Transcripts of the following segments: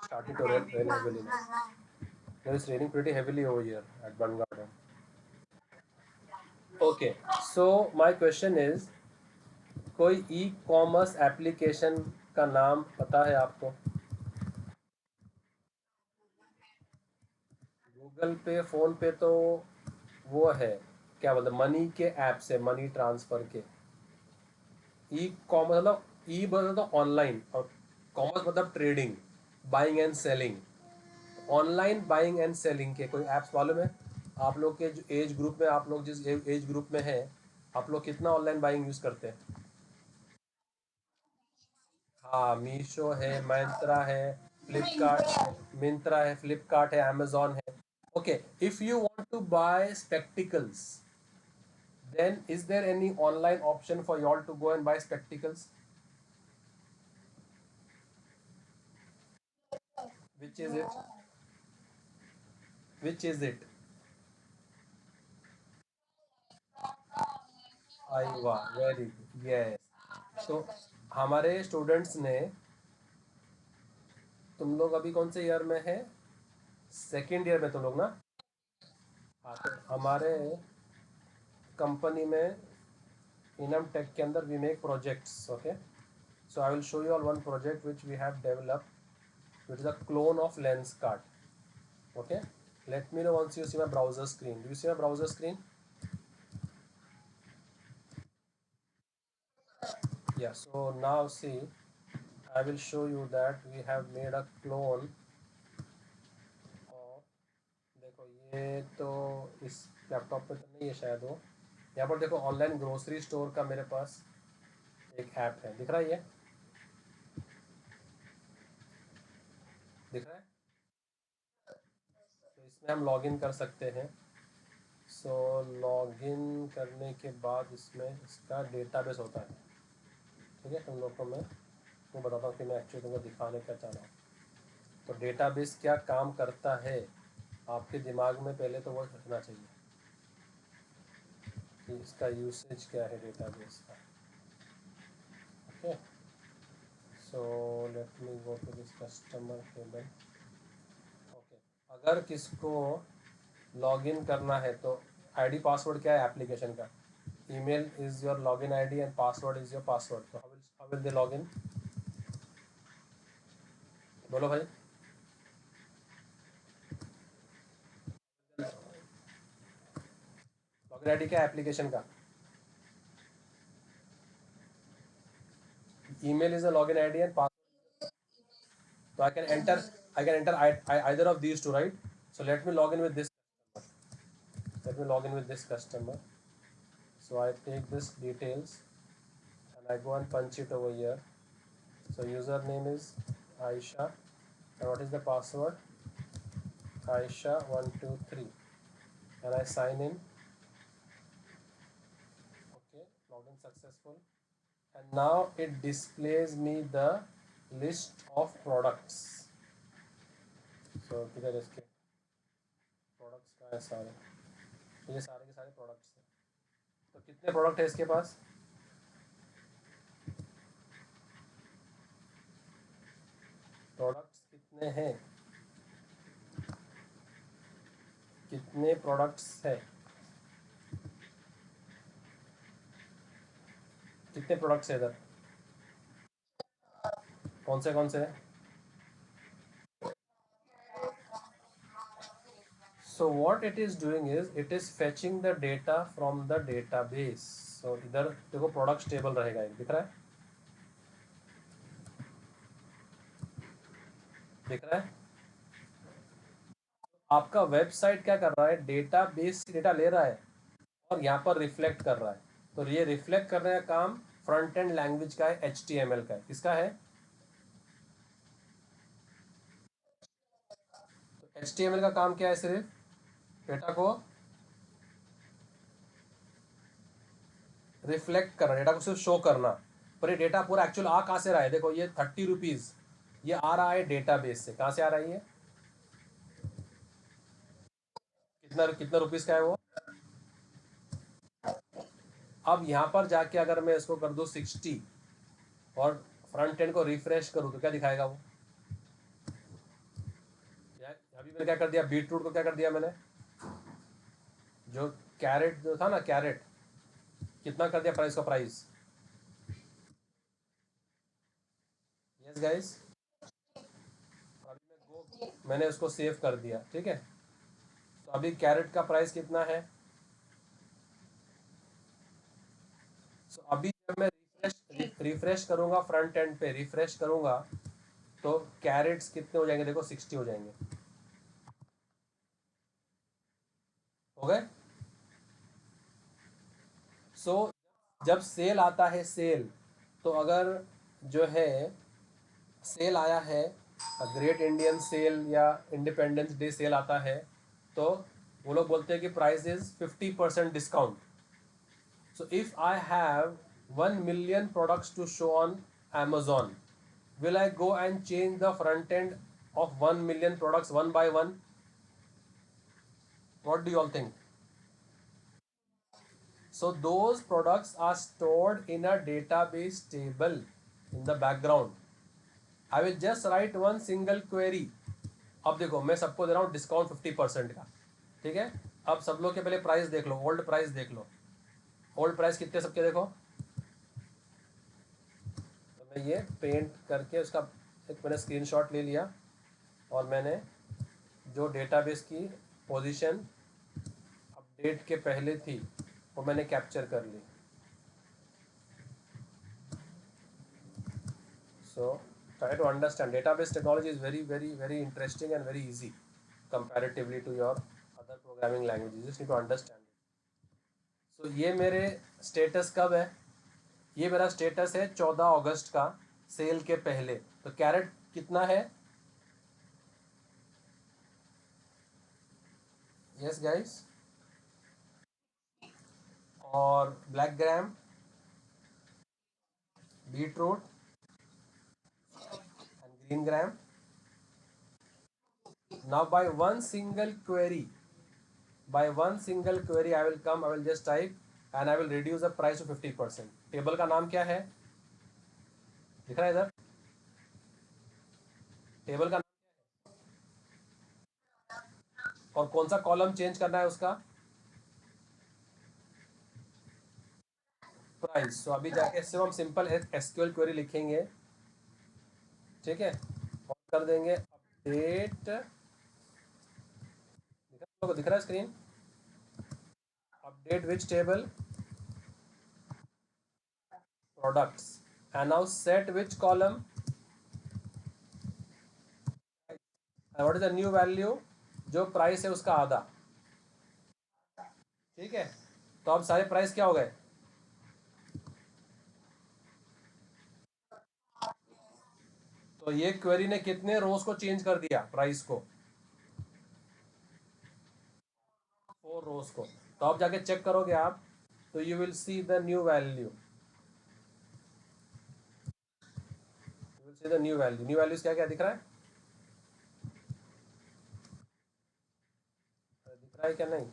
starting to rain heavily now. Now it's raining pretty heavily over here at Bun Garden. Okay, so my question is, कोई e commerce application का नाम पता है आपको? Google पे, phone पे तो वो है, क्या बोलते, मनी के ऐप से, मनी ट्रांसफर के। ई कॉमर्स मतलब ई मतलब तो ऑनलाइन, और कॉमर्स मतलब trading, buying and selling. Online buying and selling के कोई ऐप्स मालूम है आप लोग के? जो एज ग्रुप में, आप लोग जिस एज ग्रुप में हैं, आप लोग कितना ऑनलाइन बाइंग यूज़ करते हैं? हाँ, मीशो है, मिंत्रा है, फ्लिपकार्ट, मिंत्रा है, फ्लिपकार्ट है, अमेजोन है। Okay, if you want to buy spectacles, then is there any online option for you all to go and buy spectacles? Which is it? Which is it? आईवा, very good, yes. तो हमारे students ने, तुम लोग अभी कौन से year में है? सेकेंड ईयर में तुम लोग ना? हाँ, तो हमारे कंपनी में, इनम टेक के अंदर, we make projects. Okay, so I will show you all one project which we have developed, which is a clone of Lenskart. Okay, let me know once you see my browser screen. Do you see my browser screen? Yeah, so now see, I will show you that we have made a clone of, देखो ये तो इस laptop पे तो नहीं है शायद वो। यहाँ पर देखो, ऑनलाइन ग्रोसरी स्टोर का मेरे पास एक ऐप है, दिख रहा है? ये दिख रहा है? तो इसमें हम लॉगिन कर सकते हैं। सो लॉगिन करने के बाद इसमें इसका डेटाबेस होता है। ठीक है, तुम लोग को मैं वो बताता हूँ कि मैं एक्चुअली तुमको दिखाने क्या चाह रहा हूँ। तो डेटाबेस क्या काम करता है, आपके दिमाग में पहले तो वो रखना चाहिए कि इसका यूसेज क्या है डेटाबेस का। Okay, so let me go to this customer table. Okay, अगर किसको लॉगिन करना है तो आईडी पासवर्ड क्या है एप्लीकेशन का? Email is your login ID and password is your password. तो हाउ विल दे लॉगिन? बोलो भाई। लॉगिन आईडी क्या है एप्लीकेशन का? Email is a login ID and password. So I can enter either of these two, right? So let me log in with this customer. Let me log in with this customer. So I take this details and I go and punch it over here. So username is Aisha, and what is the password? Aisha123, and I sign in. Okay, login successful, and now it displays me the list of products. So किधर इसके products का है सारे, ये सारे के सारे products हैं। तो कितने प्रोडक्ट है इसके पास? प्रोडक्ट्स कितने हैं? कितने प्रोडक्ट्स है? कितने प्रोडक्ट्स है इधर? कौन से हैं? So what it is doing is it is fetching the data from the database. So इधर देखो प्रोडक्ट्स टेबल रहेगा, एक दिख रहा है? दिख रहा है? आपका वेबसाइट क्या कर रहा है, डेटाबेस से डेटा ले रहा है और यहाँ पर रिफ्लेक्ट कर रहा है। तो ये रिफ्लेक्ट करने का काम फ्रंट एंड लैंग्वेज का है, HTML का है। किसका है? तो HTML का काम क्या है? सिर्फ डेटा को रिफ्लेक्ट करना, डेटा को सिर्फ शो करना। पर ये डेटा पूरा एक्चुअल आ कहाँ से रहा है? देखो ये 30 रुपीज़ ये आ रहा है डेटाबेस से। कहाँ से आ रहा है ये? कितना कितना रुपीज़ का है वो? अब यहाँ पर जाके अगर मैं इसको कर दूँ 60 और फ्रंट एंड को रिफ्रेश करूँ तो क्या दिखाएगा वो? अभी मैंने क्या कर दिया, बीट रूट को क्या कर दिया मैंने, जो कैरेट जो था ना, कैरेट कितना कर दिया प्राइस का प्राइस। यस गाइस, अभी मैंने उसको सेव कर दिया, ठीक है। तो अभी कैरेट का प्राइस कितना है। सो अभी जब मैं रिफ्रेश करूंगा, फ्रंट एंड पे रिफ्रेश करूंगा, तो कैरेट्स कितने हो जाएंगे, देखो 60 हो जाएंगे, हो गए। सो जब सेल आता है, सेल, तो अगर जो है सेल आया है, ग्रेट इंडियन सेल या इंडिपेंडेंस डे सेल आता है, तो वो लोग बोलते हैं कि price is 50% discount. So if I have 1 million products to show on Amazon, will I go and change the front end of 1 million products one by one? What do you all think? So those products are stored in a database table in the background. I will just write one single query. अब देखो मैं सबको दे रहा हूँ discount 50% का, ठीक है। अब सब लोग के पहले प्राइस देख लो, ओल्ड प्राइस देख लो, ओल्ड प्राइस कितने सबके देखो। तो मैं ये पेंट करके उसका एक मैंने स्क्रीनशॉट ले लिया, और मैंने जो डेटाबेस की पोजीशन अपडेट के पहले थी वो मैंने कैप्चर कर ली। So try to understand, database technology is very very very interesting and very easy comparatively to your other programming languages. You just need to understand it. So ये मेरे status कब है, ये मेरा स्टेटस है 14 अगस्त का, सेल के पहले। तो कैरेट कितना है, यस गाइस, और black gram, beetroot and green gram. Now by one single query I will come, I will just type and I will reduce the price to 50%. Table का नाम क्या है, दिख रहा है इधर, टेबल का नाम, और कौन सा कॉलम चेंज करना है उसका, प्राइस। तो अभी जाके इससे हम सिंपल एसक्यूएल क्वेरी लिखेंगे, ठीक है, और कर देंगे अपडेट, दिख रहा है screen, update which table, products, and now set which column, what is the new value, जो प्राइस है उसका आधा, ठीक है। तो अब सारे प्राइस क्या हो गए, तो ये क्वेरी ने कितने रोज को चेंज कर दिया प्राइस को, 4 रोज को। तो अब जाके चेक करोगे आप, तो you will see the new value, you will see the new value. New values क्या क्या दिख रहा है, दिख रहा है क्या नहीं।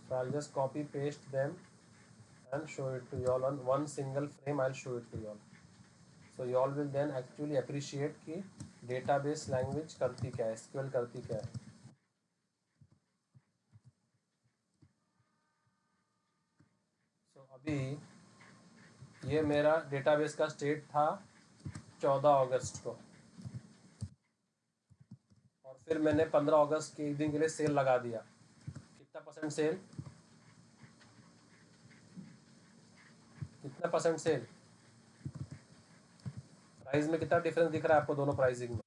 So I'll just copy paste them and show it to you all on one single frame. I'll show it to you all. So you all will then actually appreciate कि database language करती क्या है, SQL करती क्या है। So अभी ये मेरा database का state था 14 अगस्त को, और फिर मैंने 15 अगस्त के एक दिन के लिए सेल लगा दिया। कितना परसेंट सेल, कितना परसेंट सेल, प्राइस में कितना डिफरेंस दिख रहा है आपको दोनों प्राइसिंग में,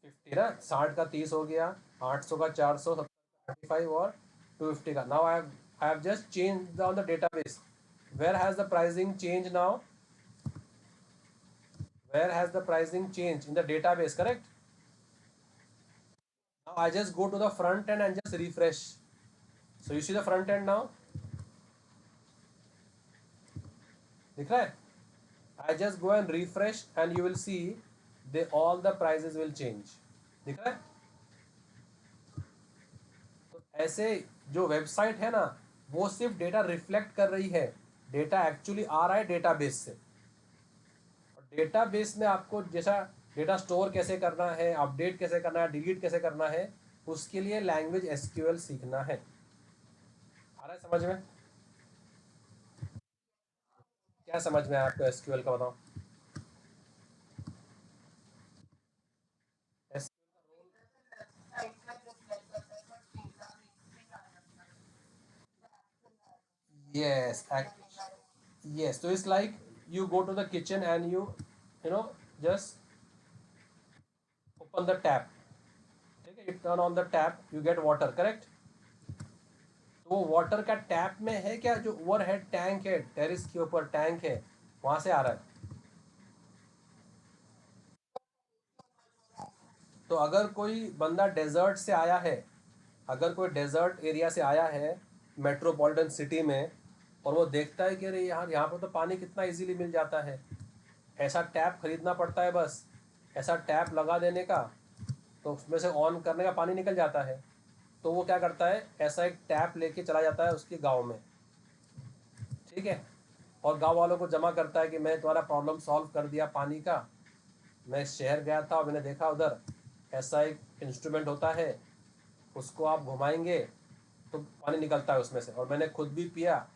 50 ना, 60 का 30 हो गया, 800 का 400, 70 का 35 और 250 का। Now I have just change on the database, where has the pricing change now, where has the pricing changed in the database, correct? Now I just go to the front end and just refresh. So you see the front end now, दिख रहा है, I just go and refresh and you will see they all the prices will change, दिख रहा है। तो ऐसे जो website है ना, वो सिर्फ डेटा रिफ्लेक्ट कर रही है, डेटा एक्चुअली आ रहा है डेटाबेस से, और डेटाबेस में आपको जैसा डेटा स्टोर कैसे करना है, अपडेट कैसे करना है, डिलीट कैसे करना है, उसके लिए लैंग्वेज एसक्यूएल सीखना है। आ रहा है समझ में? क्या समझ में आया आपको एसक्यूएल का, बताओ। Yes, yes, so it's like you go to the kitchen and you know just open the tap, ठीक है, you turn on the tap, you get water, correct? तो वो वाटर का टैप में है क्या, जो ओवर हेड टैंक है, टेरिस के ऊपर टैंक है, वहां से आ रहा है। तो अगर कोई बंदा डेजर्ट से आया है, अगर कोई डेजर्ट एरिया से आया है मेट्रोपॉलिटन सिटी में, और वो देखता है कि अरे यार यहाँ पर तो पानी कितना इजीली मिल जाता है, ऐसा टैप खरीदना पड़ता है बस, ऐसा टैप लगा देने का, तो उसमें से ऑन करने का पानी निकल जाता है। तो वो क्या करता है, ऐसा एक टैप लेके चला जाता है उसके गांव में, ठीक है, और गांव वालों को जमा करता है कि मैं तुम्हारा प्रॉब्लम सॉल्व कर दिया पानी का। मैं शहर गया था और मैंने देखा उधर ऐसा एक इंस्ट्रूमेंट होता है, उसको आप घुमाएंगे तो पानी निकलता है उसमें से, और मैंने खुद भी पिया,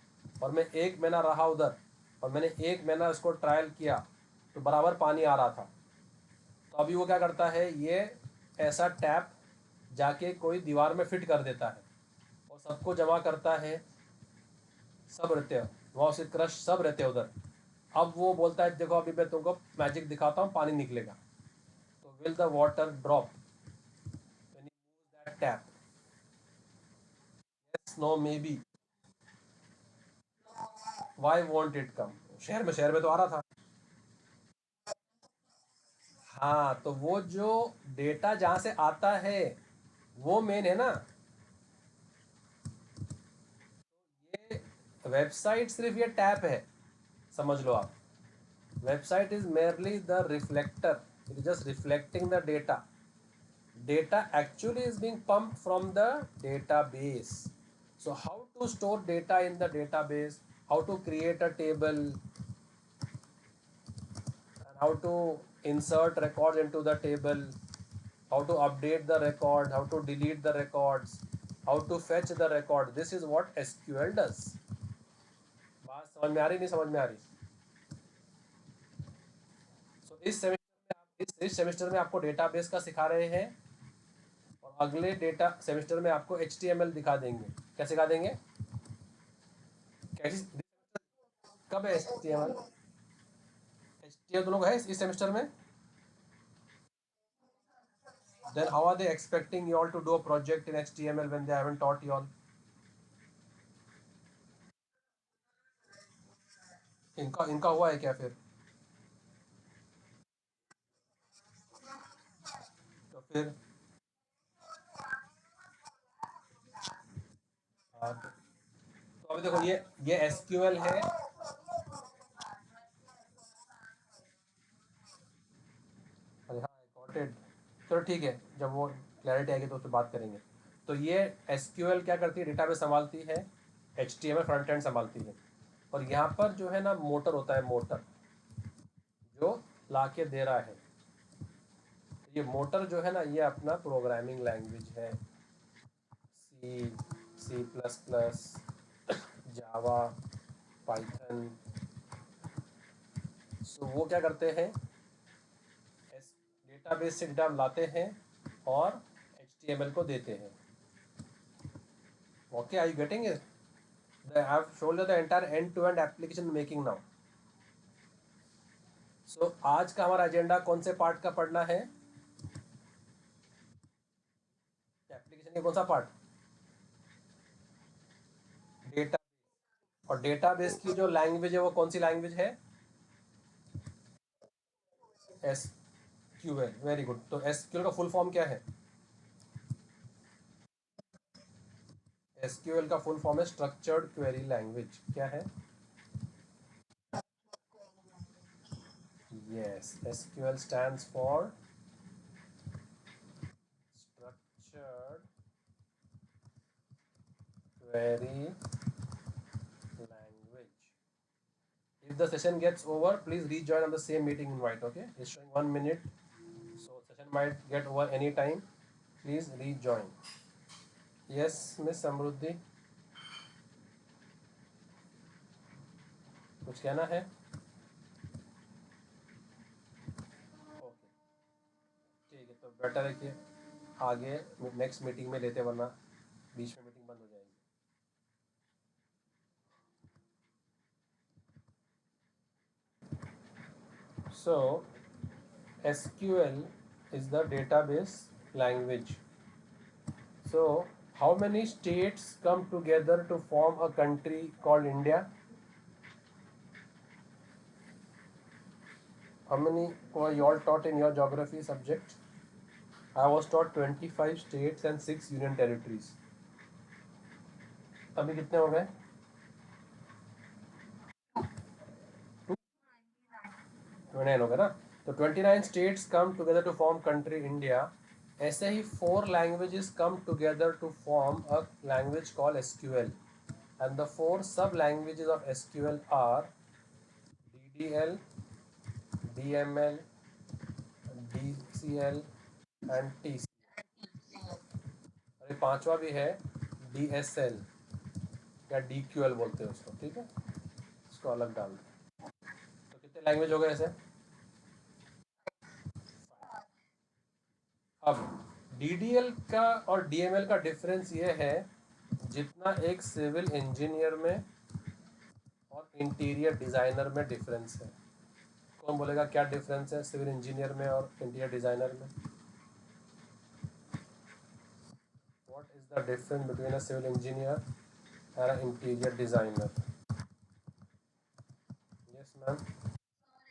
और मैं 1 महीना रहा उधर, और मैंने 1 महीना उसको ट्रायल किया, तो बराबर पानी आ रहा था। तो अभी वो क्या करता है, ये ऐसा टैप जाके कोई दीवार में फिट कर देता है, और सबको जमा करता है, सब रहते हैं वहाँ, उसके क्रश सब रहते हैं उधर। अब वो बोलता है देखो अभी मैं तुमको मैजिक दिखाता हूँ, पानी निकलेगा। तो will the water drop when you move that tap? Yes, no, maybe. Why won't it come? शहर में तो आ रहा था। हाँ, तो वो जो डेटा जहाँ से आता है वो मेन है ना। ये वेबसाइट सिर्फ ये टैप है, समझ लो आप। Website is merely the reflector, it is just reflecting the data actually is being pumped from the database. So how to store data in the database, how to create a table, and how to insert records into the table, how to update the record, how to delete the records, how to fetch the record, this is what SQL does। बात समझ में आ रही, नहीं समझ में आ रही? सो इस semester में आप इस सेमेस्टर में आपको डेटाबेस का सिखा रहे हैं, और अगले डेटा सेमेस्टर में आपको HTML दिखा देंगे। क्या सिखा देंगे? कैसी? कब है HTML? HTML दोनों को है इस सेमेस्टर में? Then how are they expecting you all to do a project in HTML when they haven't taught you all? इनका इनका हुआ है क्या फिर? तो फिर हाँ, तो अभी देखो ये SQL है। अरे हाँ, गॉट इट। चलो ठीक है, जब वो क्लैरिटी आएगी तो उस पर बात करेंगे। तो ये SQL क्या करती है, डेटाबेस संभालती है, HTML फ्रंट एंड संभालती है, और यहाँ पर जो है ना मोटर होता है, मोटर जो ला के दे रहा है। ये मोटर जो है ना, ये अपना प्रोग्रामिंग लैंग्वेज है, C++, जावा, पाइथन। सो वो क्या करते हैं, डेटाबेस से डेटा लाते हैं और HTML को देते हैं। Okay, I you getting it? I have shown the entire end to end application making now. So आज का हमारा एजेंडा कौन से पार्ट का पढ़ना है? एप्लीकेशन के कौन सा पार्ट? डेटा। और डेटाबेस की जो लैंग्वेज है वो कौन सी लैंग्वेज है? SQL। Very good. तो SQL का फुल फॉर्म क्या है? SQL का फुल फॉर्म है स्ट्रक्चर्ड क्वेरी लैंग्वेज। क्या है? Yes, SQL stands for structured query language। If the session gets over, please rejoin on the same meeting invite. Okay, it's showing 1 minute, so session might get over any time. Please rejoin. Yes, Miss Samruddhi, कुछ कहना है? Okay, ठीक है, तो better है कि आगे next meeting में लेते, वरना बीच में मीटिंग बंद हो जाएगी. So SQL is the database language. So how many states come together to form a country called India? How many were you all taught in your geography subject? I was taught 25 states and 6 union territories. अभी कितने हो गए? 29 हो गए ना. तो 29 states come together to form country India. ऐसे ही 4 languages come together to form a language called SQL. And the 4 sub languages of SQL are DDL, DML, DCL and TCL. और पांचवा भी है DSL या DQL बोलते हैं उसको. ठीक है, इसको अलग डाल दो. तो कितने लैंग्वेज हो गए ऐसे? अब DDL का और DML का डिफरेंस ये है, जितना एक सिविल इंजीनियर में और इंटीरियर डिज़ाइनर में डिफरेंस है. कौन बोलेगा क्या डिफरेंस है सिविल इंजीनियर में और इंटीरियर डिज़ाइनर में? What is the difference between a civil engineer and an interior designer? Yes, ma'am.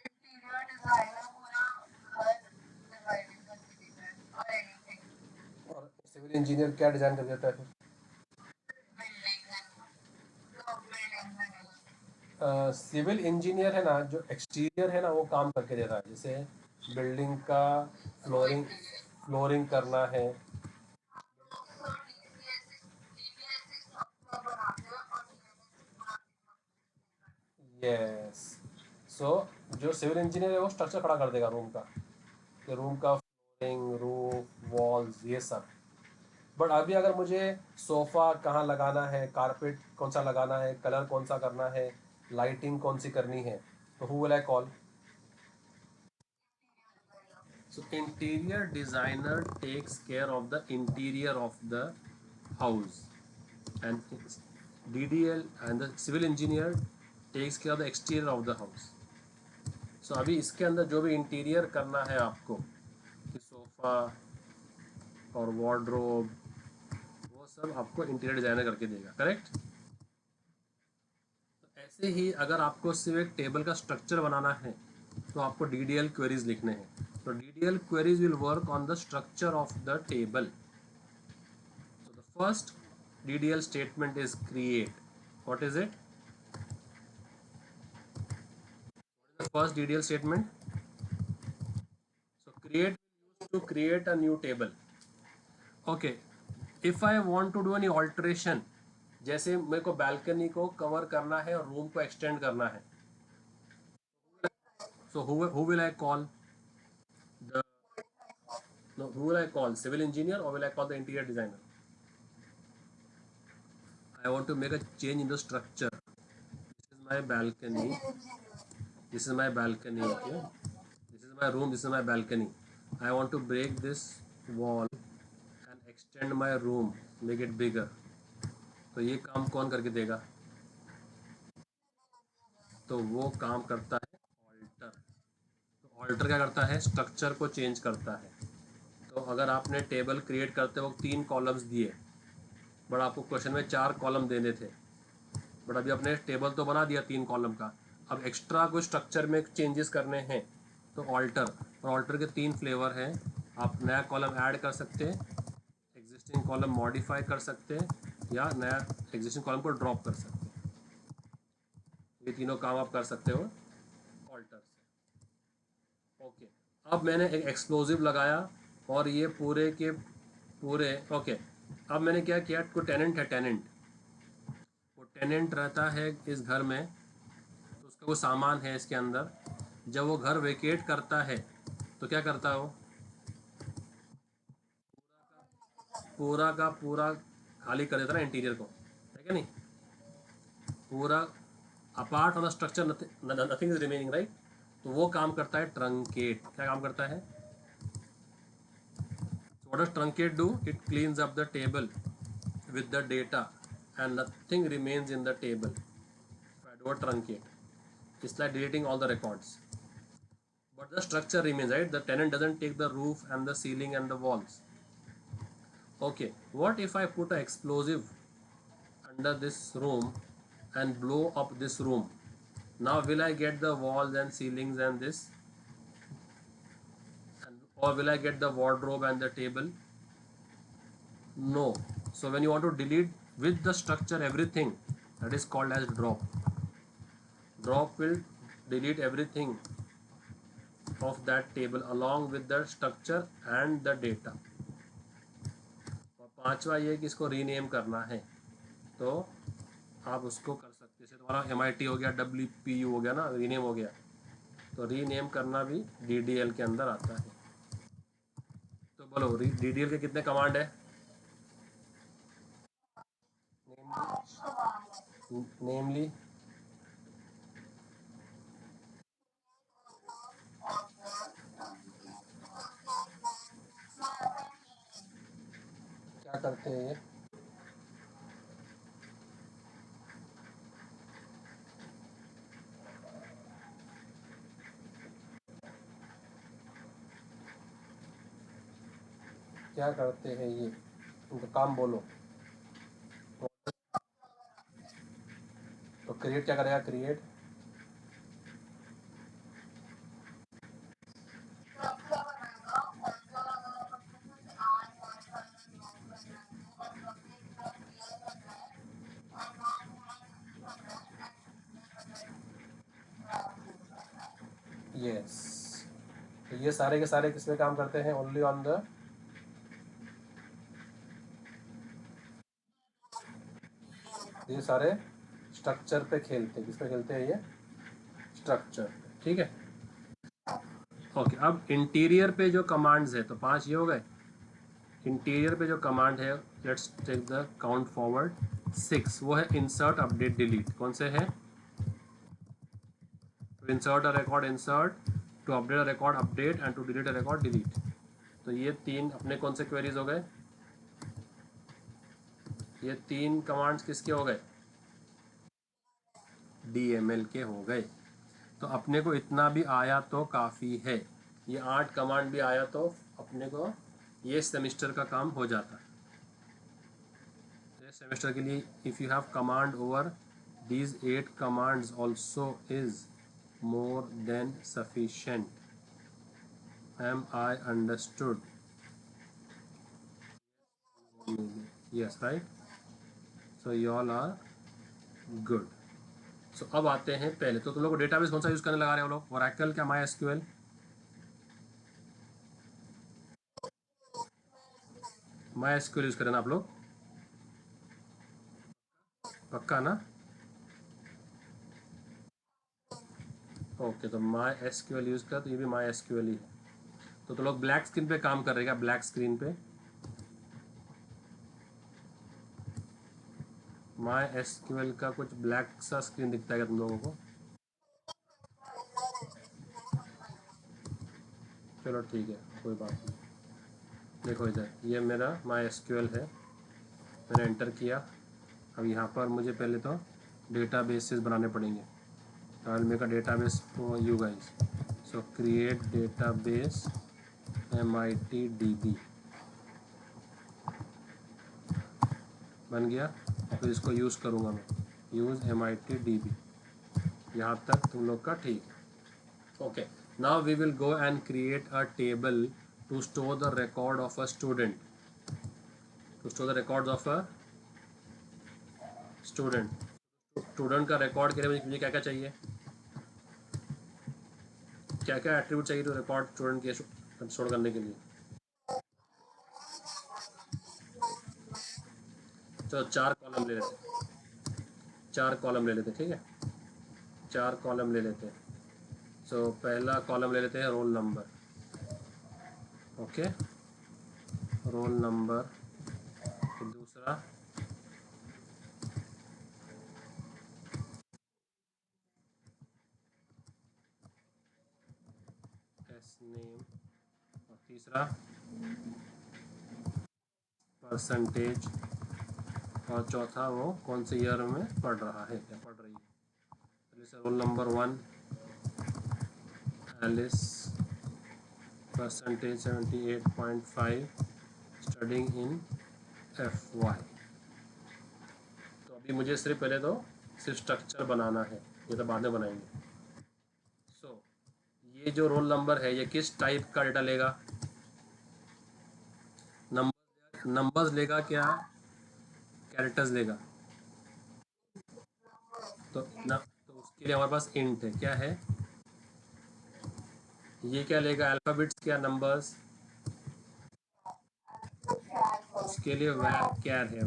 Interior designer पूरा घर डिजाइनिंग करके देता है और एनीथिंग. और सिविल इंजीनियर क्या डिजाइन कर देता है फिर? सिविल इंजीनियर है ना, जो एक्सटीरियर है ना वो काम करके देता है. जैसे बिल्डिंग का फ्लोरिंग फ्लोरिंग करना है. यस. सो जो सिविल इंजीनियर है वो स्ट्रक्चर खड़ा कर देगा रूम का, कि रूम का फ्लोरिंग, रूफ, वॉल्स, ये सब. बट अभी अगर मुझे सोफ़ा कहाँ लगाना है, कारपेट कौन सा लगाना है, कलर कौन सा करना है, लाइटिंग कौन सी करनी है, तो who will I call? So interior designer takes care of the interior of the house, and DDL and the civil engineer takes care of the exterior of the house. So अभी इसके अंदर जो भी interior करना है आपको, कि sofa और वार्डरोब, वो सब आपको इंटीरियर डिज़ाइनर करके देगा. करेक्ट? तो ऐसे ही अगर आपको सिर्फ एक टेबल का स्ट्रक्चर बनाना है तो आपको DDL क्वेरीज लिखने हैं. तो DDL queries will work on the structure of the table. So the first DDL statement is create. What is it? What is the first DDL statement? So create will use to create a new table. Okay. If I want to do any alteration, जैसे मेरे को balcony को cover करना है और room को extend करना है, so who will I call? The No, who will I call? Civil engineer or will I call the interior designer? I want to make a change in the structure. This is my balcony. This is my balcony. Okay. This is my room. This is my balcony. I want to break this wall and extend my room, make it bigger. तो ये काम कौन करके देगा? तो वो काम करता है ऑल्टर. तो ऑल्टर क्या करता है? स्ट्रक्चर को चेंज करता है. तो अगर आपने टेबल क्रिएट करते वक्त 3 कॉलम्स दिए, बट आपको क्वेश्चन में 4 कॉलम देने थे, बट अभी अपने टेबल तो बना दिया 3 कॉलम का, अब एक्स्ट्रा कुछ स्ट्रक्चर में चेंजेस करने हैं तो ऑल्टर. और ऑल्टर के 3 फ्लेवर हैं. आप नया कॉलम ऐड कर सकते हैं, एग्जिस्टिंग कॉलम मॉडिफाई कर सकते हैं, या नया एग्जिस्टिंग कॉलम को ड्रॉप कर सकते हैं. ये तीनों काम आप कर सकते हो ऑल्टर से. ओके. अब मैंने एक एक्सप्लोजिव लगाया और ये पूरे के पूरे. ओके. अब मैंने क्या किया, कोई टेनेंट है, टेनेंट, वो टेनेंट रहता है इस घर में, तो तो वो सामान है इसके अंदर, जब वो घर वेकेट करता है तो क्या करता है वो? पूरा का पूरा खाली कर देता है ना इंटीरियर को, है क्या नहीं? पूरा apart from the structure nothing is remaining, right? तो वो काम करता है ट्रंकेट। क्या काम करता है? So what does truncate do? It cleans up the table with the data and nothing remains in the table. If I do a truncate, it's like deleting all the records. But the structure remains, right? The tenant doesn't take the roof and the ceiling and the walls. Okay, what if I put an explosive under this room and blow up this room? Now will I get the walls and ceilings and this? Or will I get the wardrobe and the table? No. So when you want to delete with the structure everything, that is called as drop. Drop will delete everything of that table along with the structure and the data. और पांचवा ये कि इसको rename करना है, तो आप उसको कर सकते हैं। जैसे तुम्हारा MIT हो गया, WPU हो गया ना, रीनेम हो गया, तो रीनेम करना भी DDL के अंदर आता है। तो बोलो DDL के कितने कमांड है? नेमली क्या करते हैं ये? क्या करते हैं ये? इनका काम बोलो। तो क्रिएट क्या करेगा? Create yes. तो ये सारे के सारे किस पे काम करते हैं? ओनली ऑन द, ये सारे स्ट्रक्चर पे खेलते हैं। किस पे खेलते हैं ये? स्ट्रक्चर। ठीक है, ओके। अब इंटीरियर पे जो कमांड्स है, तो 5 ये हो गए। इंटीरियर पे जो कमांड है, let's take the count forward 6, वो है इंसर्ट अपडेट डिलीट। कौन से है? To insert a record insert, to update a record update and to delete a record delete. तो ये 3 अपने कौन से क्वेरीज हो गए? ये 3 कमांड्स किसके हो गए? DML के हो गए। तो अपने को इतना भी आया तो काफ़ी है। ये 8 कमांड भी आया तो अपने को ये सेमेस्टर का काम हो जाता है। तो ये सेमेस्टर के लिए if you have command over these 8 commands also is more than sufficient. Am I understood? Yes, right. So you all are good. So अब आते हैं पहले, तो तुम लोग डेटाबेस कौन सा यूज़ करने लगा रहे हो लोग? ओरेकल क्या MySQL? MySQL यूज़ करें ना आप लोग? पक्का ना? ओके, तो MySQL यूज़ कर, तो ये भी MySQL ही है। तो लोग ब्लैक स्क्रीन पे काम कर रहेगा, ब्लैक स्क्रीन पे MySQL का कुछ ब्लैक सा स्क्रीन दिखता है तुम लोगों को? चलो ठीक है, कोई बात नहीं। देखो इधर, ये मेरा MySQL है, मैंने एंटर किया। अब यहाँ पर मुझे पहले तो डेटाबेसेस बनाने पड़ेंगे। I make a database for you guys. So create database MITDB बन गया। और फिर इसको यूज़ करूँगा मैं, यूज़ MITDB। यहाँ तक तुम लोग का ठीक है। Okay, now we will go and create a table to store the record of a student. To store the records of a student. Student का रिकॉर्ड के लिए मुझे क्या क्या चाहिए? क्या क्या एट्रीब्यूट चाहिए तो रिकॉर्ड स्टूडेंट के स्टोर करने के लिए? चलो 4 कॉलम ले लेते, 4 कॉलम ले लेते, ठीक है। 4 कॉलम ले लेते हैं। सो पहला कॉलम ले लेते हैं roll number, okay, roll number. दूसरा एस नेम, और तीसरा परसेंटेज, और चौथा वो कौन से ईयर में पढ़ रहा है या पढ़ रही है। जैसे roll number 1 Alice, percentage 78.5, studying in FY। तो अभी मुझे सिर्फ पहले तो सिर्फ स्ट्रक्चर बनाना है, ये तो बाद में बनाएंगे। सो ये जो रोल नंबर है ये किस टाइप का डेटा लेगा? नंबर्स लेगा क्या कैरेक्टर्स लेगा? तो उसके लिए हमारे पास इंट है, क्या है ये, क्या लेगा अल्फ़ाबेट्स क्या नंबर्स? उसके लिए वैर कैर है,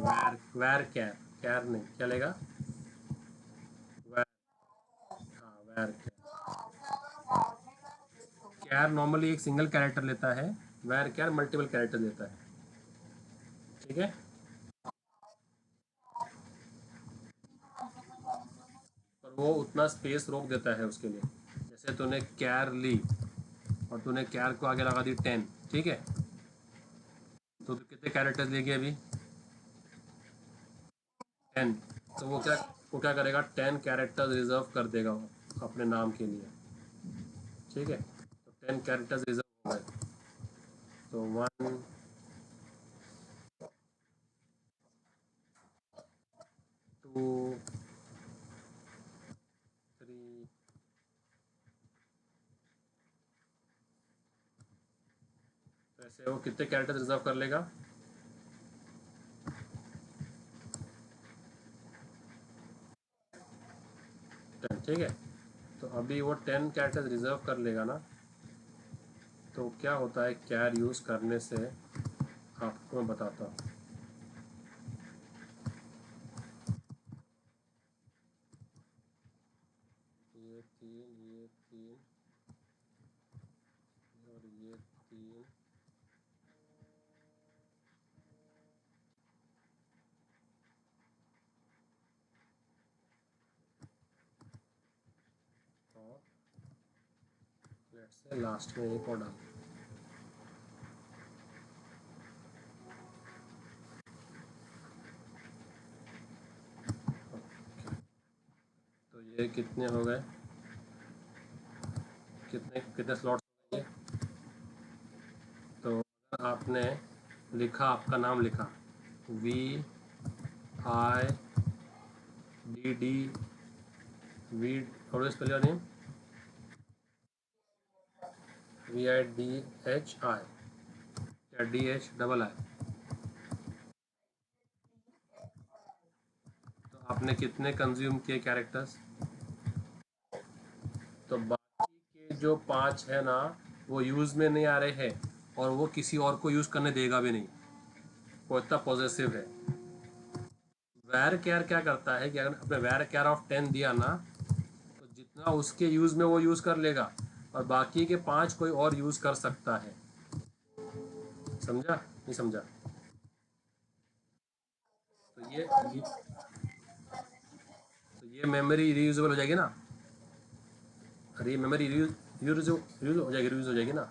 वैर कैर, कैर नहीं, क्या लेगा वैर, हाँ वैर कैर नॉर्मली एक सिंगल कैरेक्टर लेता है, वैर कैर मल्टीपल कैरेक्टर लेता है, ठीक है। पर वो उतना स्पेस रोक देता है उसके लिए। जैसे तूने कैर ली और तूने कैर को आगे लगा दी 10, ठीक है, तो तू कितने कैरेक्टर्स लेगी अभी? 10। तो वो क्या करेगा, 10 कैरेक्टर्स रिजर्व कर देगा वो अपने नाम के लिए, ठीक है। तो 10 कैरेक्टर्स रिजर्व हो गए, तो 1 2 3, तो ऐसे वो कितने कैरेक्टर्स रिजर्व कर लेगा? 10, ठीक है। तो अभी वो 10 कैरेक्टर्स रिजर्व कर लेगा ना, तो क्या होता है कैर यूज़ करने से, आपको मैं बताता हूँ। ये 3, ये 3 और ये 3, और लेट्स से लास्ट में एक और डाल। तो ये कितने हो गए, कितने कितने स्लॉट्स हो गए? तो अगर आपने लिखा, आपका नाम लिखा VIDD, वी, और स्पेल योर नेम VIDHI या DHII। तो आपने कितने कंज्यूम किए कैरेक्टर्स? तो बाकी के जो 5 है ना, वो यूज़ में नहीं आ रहे हैं, और वो किसी और को यूज़ करने देगा भी नहीं, वो इतना पॉजिटिव है। वैर केयर क्या करता है कि अगर आपने वैर केयर ऑफ 10 दिया ना, तो जितना उसके यूज़ में वो यूज़ कर लेगा, और बाकी के 5 कोई और यूज़ कर सकता है। समझा नहीं समझा? तो ये मेमोरी रीयूजेबल हो जाएगी ना, अरे ये मेमोरी यूज यूज हो जाएगी, रीयूज हो जाएगी ना,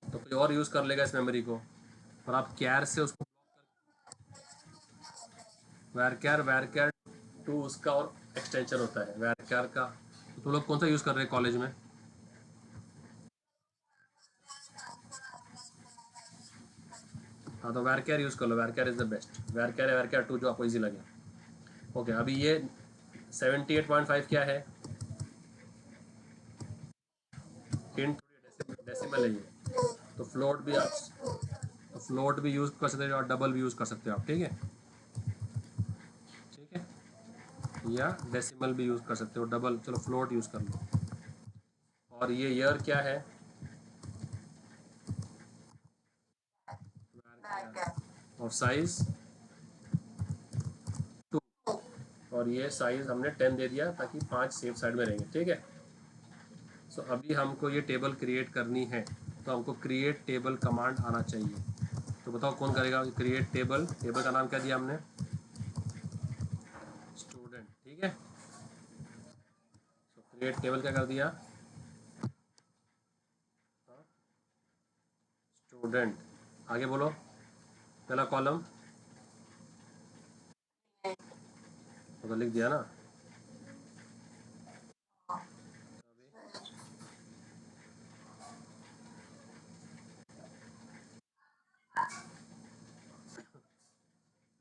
तो कोई और यूज़ कर लेगा इस मेमोरी को, और आप कैर से उसको, वैर कैर टू उसका और एक्सटेंशन होता है वैर कैर का। तो तुम लोग कौन सा यूज़ कर रहे हैं कॉलेज में? हाँ तो वैर कैर यूज़ कर लो, वैर कैर इज़ द बेस्ट, वैर कैर टू जो आपको इजी लगे। ओके, अभी ये 78.5 क्या है? इंट डेसिमल है ये, तो फ्लोट भी आप, तो फ्लोट भी यूज़ कर सकते हो और डबल भी यूज़ कर सकते हो आप, ठीक है, ठीक है, या डेसिमल भी यूज़ कर सकते हो, डबल, चलो फ्लोट यूज़ कर लो। और ये ईयर क्या है? और साइज 2, और ये साइज़ हमने 10 दे दिया ताकि 5 सेफ साइड में रहेंगे, ठीक है। सो अभी हमको ये टेबल क्रिएट करनी है, तो हमको क्रिएट टेबल कमांड आना चाहिए। तो बताओ कौन करेगा क्रिएट टेबल। टेबल का नाम क्या दिया हमने, स्टूडेंट, ठीक है। सो क्रिएट टेबल क्या कर दिया, स्टूडेंट। आगे बोलो, पहला कॉलम तो लिख दिया ना।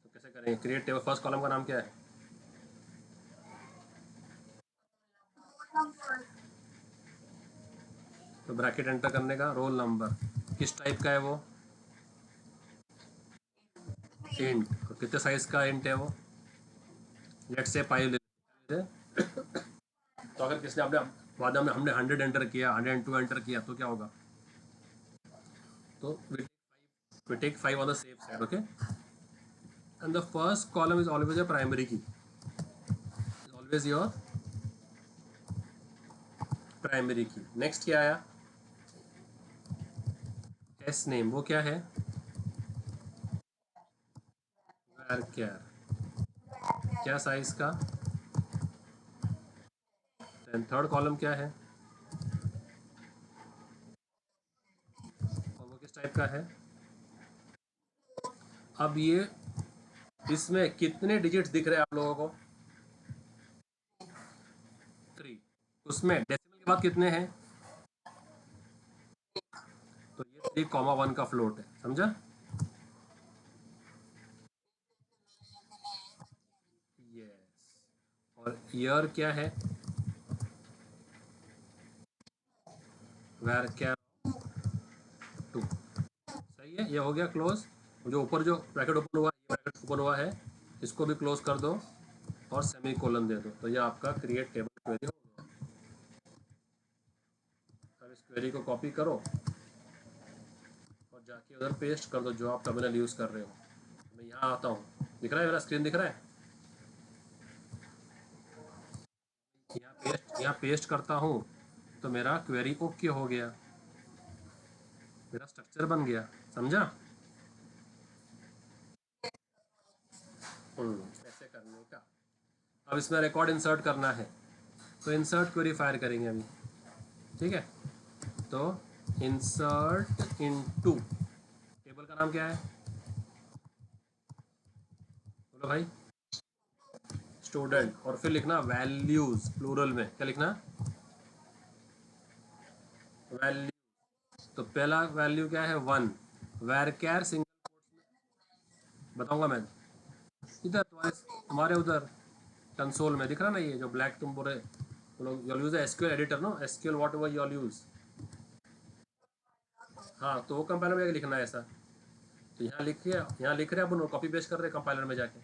तो कैसे करेंगे क्रिएट टेबल, फर्स्ट कॉलम का नाम क्या है, तो ब्रैकेट एंटर करने का, रोल नंबर किस टाइप का है वो, इंट, और कितने साइज का इंट है वो, लेट से 5 ले लेते हैं। तो अगर किसने अपने बाद में हमने 100 एंटर किया, 102 एंटर किया तो क्या होगा, तो we take 5 on the safe side, okay, and the first column is always a primary key, is always your primary key। next क्या आया, s name, वो क्या है, varchar, क्या साइज का, 10। थर्ड कॉलम क्या है, और वो किस टाइप का है। अब ये इसमें कितने डिजिट्स दिख रहे हैं आप लोगों को, 3। उसमें डेसिमल के बाद कितने हैं, तो ये 3,1 का फ्लोट है, समझा। यस, और ईयर क्या है, varchar 2। सही है, ये हो गया क्लोज। जो ऊपर जो ब्रैकेट ओपन हुआ है, ये ब्रैकेट ओपन हुआ है, इसको भी क्लोज कर दो और सेमी कोलन दे दो, तो ये आपका क्रिएट टेबल क्वेरी हो गया। अब इस क्वेरी को कॉपी करो और जाके उधर पेस्ट कर दो जो आप टर्मिनल यूज़ कर रहे हो। मैं यहाँ आता हूँ, दिख रहा है मेरा स्क्रीन दिख रहा है, यहाँ पेस्ट करता हूँ तो मेरा क्वेरी ओके हो गया, मेरा स्ट्रक्चर बन गया, समझा। ऐसे करने का। अब इसमें रिकॉर्ड इंसर्ट करना है, तो इंसर्ट क्वेरी फायर करेंगे अभी, ठीक है। तो इंसर्ट इनटू, टेबल का नाम क्या है, बोलो भाई, स्टूडेंट, और फिर लिखना वैल्यूज, प्लूरल में क्या लिखना, वैल्यू। तो पहला वैल्यू क्या है, 1। वैरकैर सिंगल कोट्स में बताऊंगा मैं, इधर तुम्हारे उधर कंसोल में दिख रहा ना, ये जो ब्लैक तुम बोल रहे लोग, you'll use SQL editor, no SQL whatever you'll use. हाँ, तो वो कंपाइलर में जाके लिखना है ऐसा। तो यहाँ लिखिए, यहाँ लिख रहे हैं अपन, कॉपी पेस्ट कर रहे हैं कंपाइलर में जाके।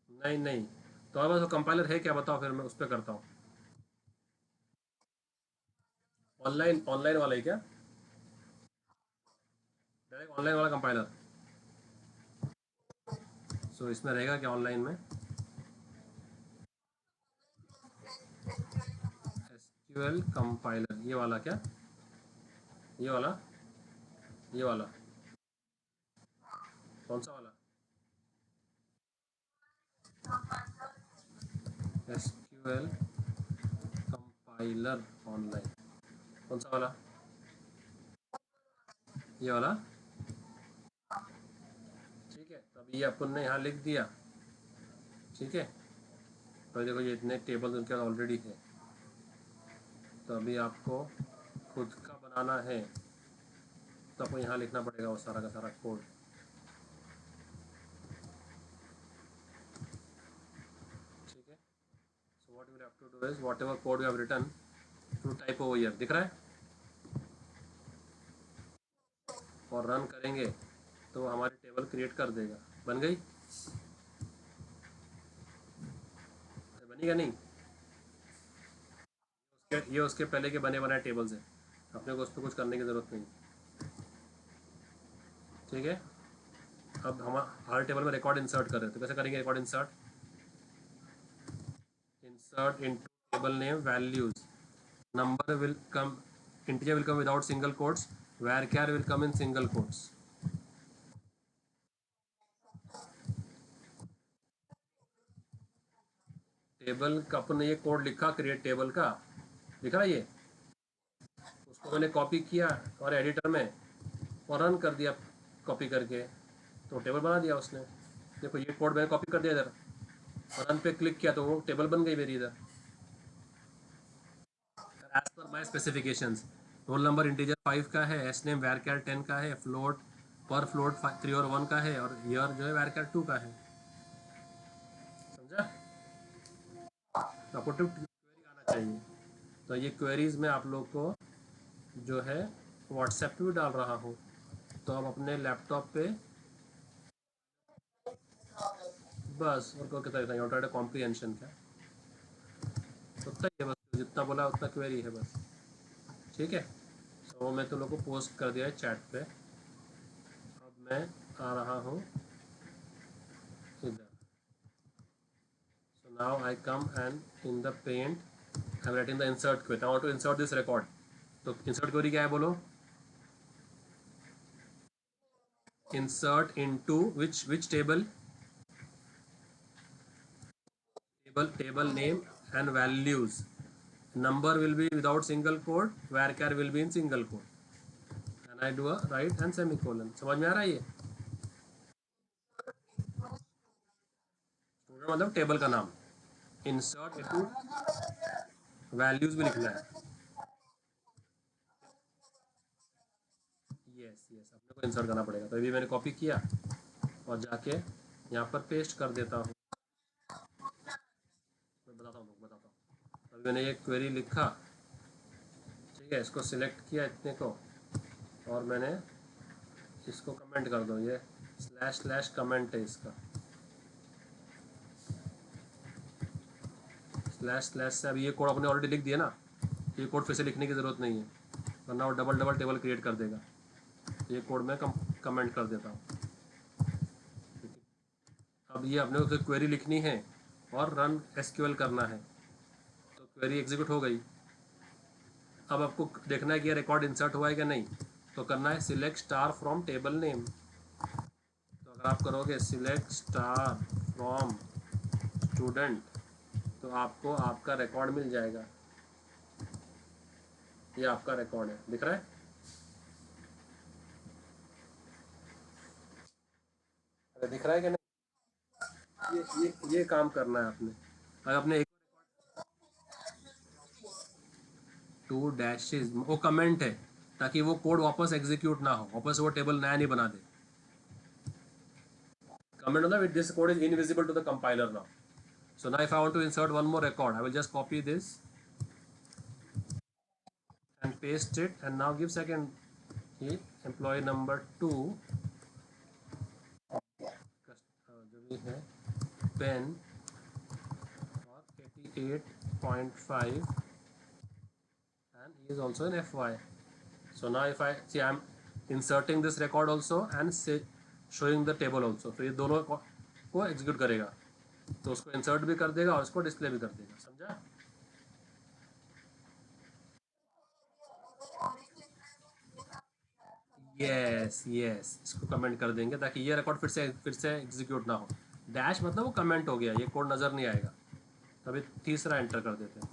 नहीं नहीं, तो अब तो कंपाइलर है क्या बताओ, फिर मैं उस पर करता हूँ। ऑनलाइन, ऑनलाइन वाला ही क्या, डायरेक्ट ऑनलाइन वाला कंपाइलर। सो इसमें रहेगा क्या ऑनलाइन में, एसक्यूएल कंपाइलर, ये वाला क्या, ये वाला, ये वाला, कौन सा वाला, एसक्यूएल कंपाइलर ऑनलाइन, कौन सा वाला, ये वाला, ठीक है। तो अभी ये अपन ने यहाँ लिख दिया, ठीक है। तो देखो ये इतने टेबल उनके ऑलरेडी है, तो अभी आपको खुद का बनाना है, तो आपको यहाँ लिखना पड़ेगा वो सारा का सारा कोड, ठीक है। So what you have to do is whatever code you have written to type over here, दिख रहा है, और रन करेंगे तो वो हमारी टेबल क्रिएट कर देगा। बन गई, बनी या नहीं, ये उसके पहले के बने बनाए टेबल्स हैं, अपने को उस पर कुछ करने की ज़रूरत नहीं। ठीक है, अब हम हर टेबल में रिकॉर्ड इंसर्ट कर रहे हैं, तो कैसे करेंगे record insert? Insert into table name values, number will come, integer will come without single quotes, varchar will come in single quotes. Table का अपने ये कोड लिखा, क्रिएट टेबल का लिखा है ये, उसको मैंने कॉपी किया और एडिटर में और रन कर दिया कॉपी करके, तो टेबल बना दिया उसने। देखो ये कोड मैंने कॉपी कर दिया इधर और रन पे क्लिक किया तो वो टेबल बन गई मेरी इधर, एज पर माई स्पेसिफिकेशंस। रोल नंबर इंटीजर 5 का है, एस नेम वैरकैर 10 का है, फ्लोट पर फ्लोट 3 और 1 का है, और ईयर जो है वैरकैर 2 का है। समझा? तो आपको क्वेरी आना चाहिए। तो ये क्वेरीज में आप लोग को जो है व्हाट्सएप पे भी डाल रहा हूँ, तो आप अपने लैपटॉप पे बस और को कितना कितना ऑटो कॉम्प्रीहेंशन का उतना ही है, बस जितना बोला उतना क्वेरी है बस। ठीक है, तो मैं तुम लोग को पोस्ट कर दिया है चैट पे। अब मैं आ रहा हूँ इधर। So now I come and in the paint I am writing the insert query, I want to insert this record. तो इंसर्ट क्वेरी क्या है बोलो? Insert into which table? table name and values, number will be without single quote, varchar will be in single quote, and I do a right and semicolon। समझ में आ रहा है ये? Student मतलब टेबल का नाम, इंसर्ट इनटू वैल्यूज भी लिखना है। यस यस, अपने को इंसर्ट करना पड़ेगा, तो अभी मैंने कॉपी किया और जाके यहाँ पर पेस्ट कर देता हूँ। मैं बताता हूँ अभी मैंने ये क्वेरी लिखा, ठीक है, इसको सिलेक्ट किया इतने को, और मैंने इसको कमेंट कर दो, ये स्लैश स्लैश कमेंट है इसका, स्लैश स्लैश से। अब ये कोड आपने ऑलरेडी लिख दिया ना, ये कोड फिर से लिखने की ज़रूरत नहीं है, वरना वो डबल डबल टेबल क्रिएट कर देगा। ये कोड मैं कमेंट कर देता हूँ। अब ये अपने को क्वेरी लिखनी है और रन एसक्यूएल करना है, तो क्वेरी एग्जीक्यूट हो गई। अब आपको देखना है कि ये रिकॉर्ड इंसर्ट हुआ है क्या नहीं, तो करना है select star from table name. तो अगर आप करोगे सिलेक्ट स्टार फ्रॉम स्टूडेंट, तो आपको आपका रिकॉर्ड मिल जाएगा। ये आपका रिकॉर्ड है, दिख रहा है? अरे दिख रहा है कि नहीं? ये काम करना है आपने। अगर आपने एक 2 डैशेज वो कमेंट है, ताकि वो कोड वापस एग्जीक्यूट ना हो, वापस वो टेबल नया नहीं बना दे। Comment on that, this code is invisible to the compiler now. So now if I want to insert one more record, I will just copy this and paste it, and now give second key employee number 2 जो भी है pen और 88.5 and he is also in FY. So now if I see I am inserting this record also and say showing the table also, तो ये दोनों को execute करेगा, तो उसको इंसर्ट भी कर देगा और उसको डिस्प्ले भी कर देगा। समझा? यस यस, इसको कमेंट कर देंगे ताकि ये रिकॉर्ड फिर से एग्जीक्यूट ना हो। डैश मतलब वो कमेंट हो गया, ये कोड नज़र नहीं आएगा। तभी तीसरा एंटर कर देते हैं।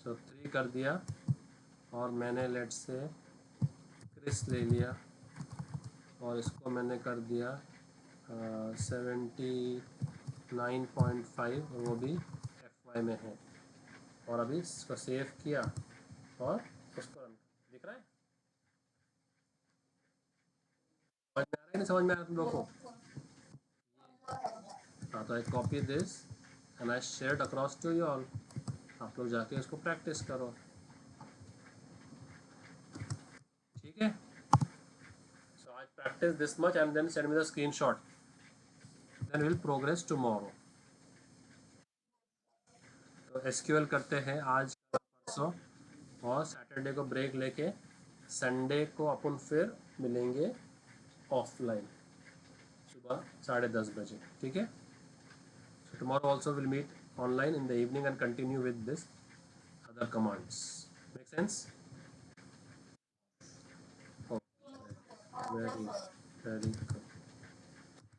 सो 3 कर दिया और मैंने लेट से क्रिस ले लिया और इसको मैंने कर दिया 79.5 और वो भी FY में है। और अभी इसको सेव किया और उसको रन। दिख रहा है? समझ में आ रहा है नहीं समझ में आ रहा है तुम लोग को? हाँ, तो I copy this and I share across to you all. आप लोग जाके इसको प्रैक्टिस करो, ठीक है? So I practice this much and then send me the screenshot, then will progress tomorrow. तो एसक्यूएल करते हैं आज परसों, और सैटरडे को ब्रेक लेके संडे को अपन फिर मिलेंगे ऑफलाइन सुबह 10:30 बजे, ठीक है. So tomorrow also we'll meet online in the evening and continue with this other commands. Make sense? Oh, very, very good.